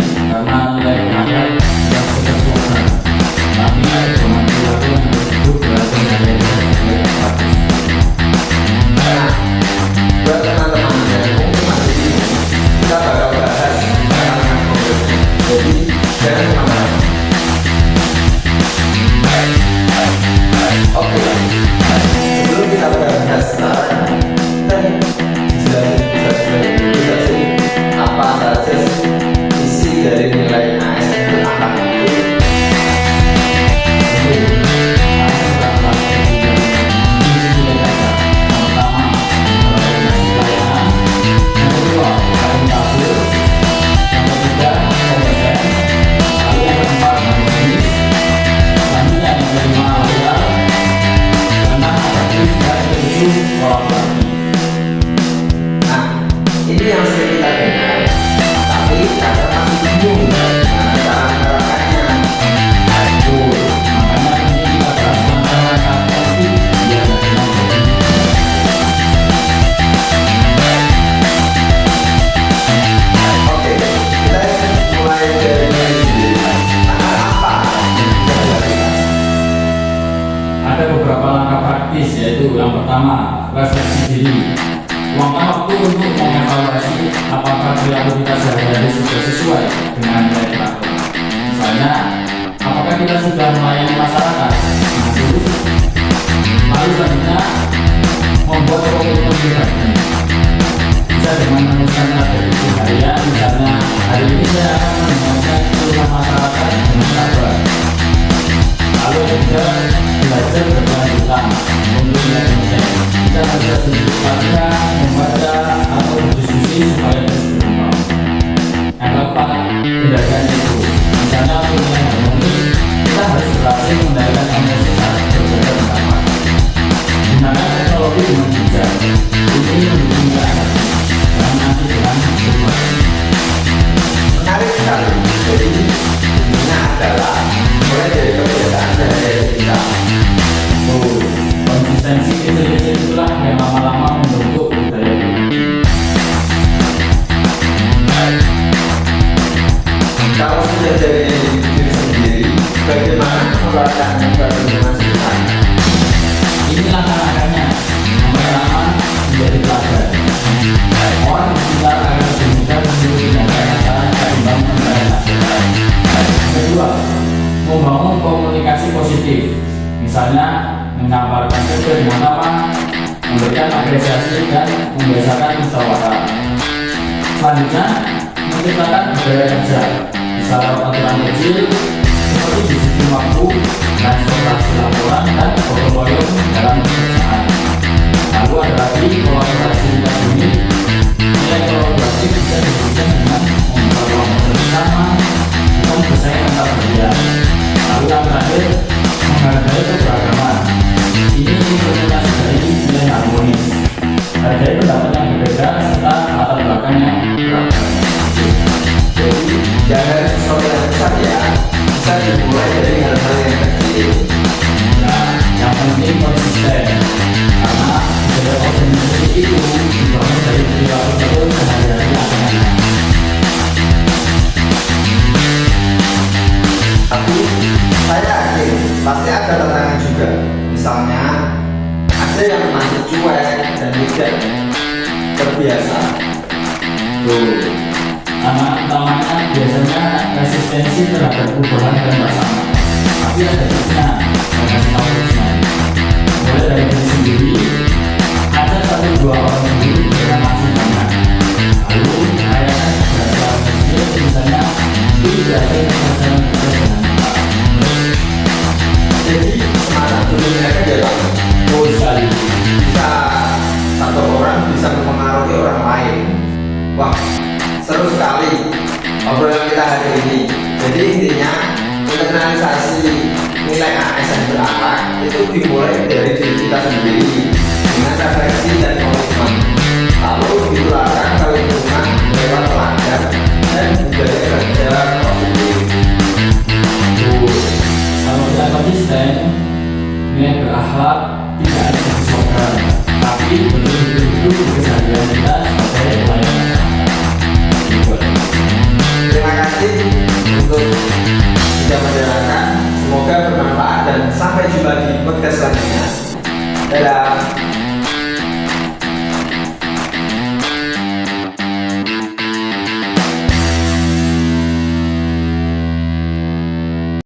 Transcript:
karena nilai berangkat yang sudah program. Tapi cuma perilaku yang tersebut berasal dari nilai bagus. Nah, buat teman-teman yang mungkin masih bingung, kita bakal bahas tentang progression. Jadi jangan kemana-mana. Oke, sebelum kita bahas sekarang, kita dijelasin apa saja isi dari nilai ASN itu apa itu. Nah, ini yang sering kita dengar, tapi kadang masih bingung gimana cara menerapkannya. Makanya ini kita bahas tentang KPI yang Oke, kita mulai dari tanggal apa yang bisa dilakukan. ada beberapa langkah praktis, yaitu yang pertama, refleksi diri. Luangkan waktu untuk mengevaluasi apakah perilaku kita sehari-hari sudah sesuai dengan nilai takwa. Misalnya, apakah kita sudah melayani masyarakat dengan tulus? Lalu selanjutnya, membuat komitmen pribadi. Bisa dengan menuliskan strategi harian, misalnya hari ini saya akan mendengarkan keluhan masyarakat dengan sabar. Lalu juga belajar berkelanjutan untuk nilai konten. Kita harus belajar, membaca atau berdiskusi supaya terus berkembang. Yang keempat, kendalikan itu. Misalnya untuk nilai harmoni, kita harus berhasil mengendalikan emosi saat berbeda pendapat. Gunakan teknologi dengan bijak. Ini mendukung nilai dan nanti dengan berbuat. Menarik sekali. Jadi intinya adalah mulai dari kebiasaan sehari-hari kita. Konsistensi kecil-kecil itulah yang lama-lama membentuk budaya ini. Kalau sudah dari diri sendiri, bagaimana mengeluarkan dari masukan? Ini langkah-langkahnya. Yang pertama, menjadi pelajar. Orang di sekitar akan lebih mudah meniru tindakan nyata ketimbang menilai hasilnya. Yang kedua, membangun komunikasi positif. Misalnya, menyampaikan ide dengan ramah, memberikan apresiasi dan membiasakan musyawarah. Selanjutnya, menciptakan budaya kerja. Bisa lewat aturan kecil seperti disiplin waktu, transportasi laporan, dan gotong royong dalam pekerjaan. Lalu ada lagi kolaborasi lintas unit. Nilai kolaborasi bisa diwujudkan dengan membuat kelompok bersama, bukan bersaing antar bagian. Lalu yang terakhir, menghargai keberagaman. Ini implementasi dari nilai harmonis. Hargai pendapat yang berbeda serta latar belakang yang beragam. Jadi jangan sesuatu yang besar ya, bisa dimulai dari hal-hal yang kecil. Nah, yang penting konsisten. Karena budaya organisasi itu dibangun dari perilaku betul sehari-hari anak-anak. Tapi saya yakin pasti ada tantangan juga. Misalnya ada yang masih cuek dan tidak terbiasa. Tantangan utamanya biasanya resistensi terhadap perubahan dan bersama. Tapi ada tipsnya, saya kasih tahu tipsnya. Mulai dari diri sendiri, ada 1-2 orang dulu dengan langsung banyak. Lalu rayakan keberhasilan kecil, misalnya di berhasil perjalanan kita dengan cepat. Jadi semangat dulu aja Pak. Oh sekali. Bisa satu orang bisa mempengaruhi orang lain. Wah, seru sekali obrolan kita hari ini. Jadi intinya internalisasi nilai ASN berakhlak itu dimulai dari diri kita sendiri dengan refleksi dan komitmen, lalu ditularkan ke lingkungan lewat pelajar dan budaya kerja positif. Kalau kita konsisten, nilai berakhlak tidak ada disokan, tapi betul-betul keseharian kita sebagai pelayan masyarakat. Terima kasih bermanfaat dan sampai jumpa di podcast selanjutnya. Dadah.